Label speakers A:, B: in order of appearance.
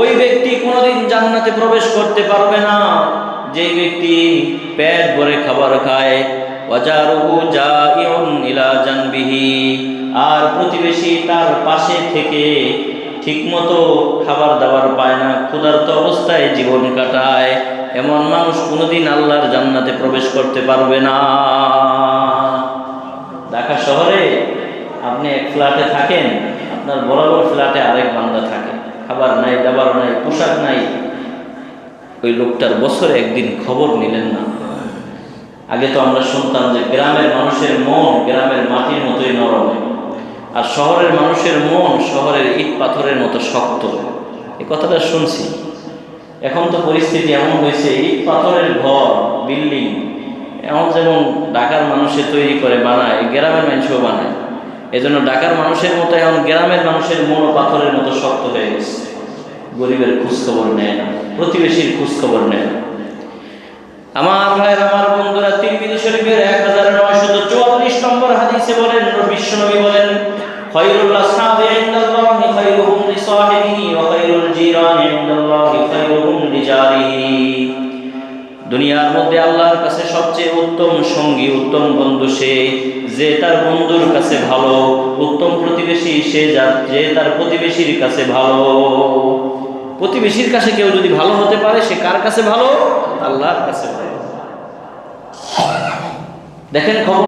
A: ওই ব্যক্তি কোনোদিন জান্নাতে প্রবেশ করতে পারবে না যে ব্যক্তি পেট ভরে খাবার খায়, ওয়াজারুহু জাইউন ইলা জানবিহি, আর প্রতিবেশী তার পাশে থেকে ঠিকমতো খাবার দাবার পায় না, ক্ষুধার্ত অবস্থায় জীবন কাটায়, এমন মানুষ কোনোদিন আল্লাহর জান্নাতে প্রবেশ করতে পারবে না। ঢাকা শহরে আপনি এক ফ্ল্যাটে থাকেন, আপনার বরাবর ফ্ল্যাটে আরেক বান্দা থাকে, খাবার নাই, দাবার নাই, পোশাক নাই। ওই লোকটার বছরে একদিন খবর নিলেন না। আগে তো আমরা শুনতাম যে গ্রামের মানুষের মন গ্রামের মাটির মতোই নরম, আর শহরের মানুষের মন শহরের ইট পাথরের মতো শক্ত। এই কথাটা শুনছি। এখন তো পরিস্থিতি এমন হয়েছে, ইট পাথরের ঘর, বিল্ডিং এমন যেমন ঢাকার মানুষে তৈরি করে বানায়, গ্রামের মানুষও বানায়। এজন্য ঢাকার মানুষের মতো এখন গ্রামের মানুষের মন পাথরের মতো শক্ত হয়ে গেছে। গরিবের খোঁজখবর নেয় না, প্রতিবেশীর খোঁজখবর নেয় না। আমার ভাইয়ের, আমার বন্ধুরা, তিরমিজি শরীফের 1944 নম্বর হাদিসে বলেন, বিশ্বনবী বলেন, খায়রুল আসহাবি ইনদাল্লাহি খায়রুহুম লিসাহিবিহি ওয়া খায়রুল জিরানি ইনদাল্লাহি খায়রুহুম লিজারিহি। দুনিয়ার মধ্যে আল্লাহর কাছে সবচেয়ে উত্তম সঙ্গী, উত্তম বন্ধু সে যে তার বন্ধুর কাছে ভালো, উত্তম প্রতিবেশী সে যে তার প্রতিবেশীর কাছে ভালো। প্রতিবেশীর কাছে কেউ যদি ভালো হতে পারে, সে কার কাছে ভালো? আল্লাহর কাছে ভালো। দেখেন খবর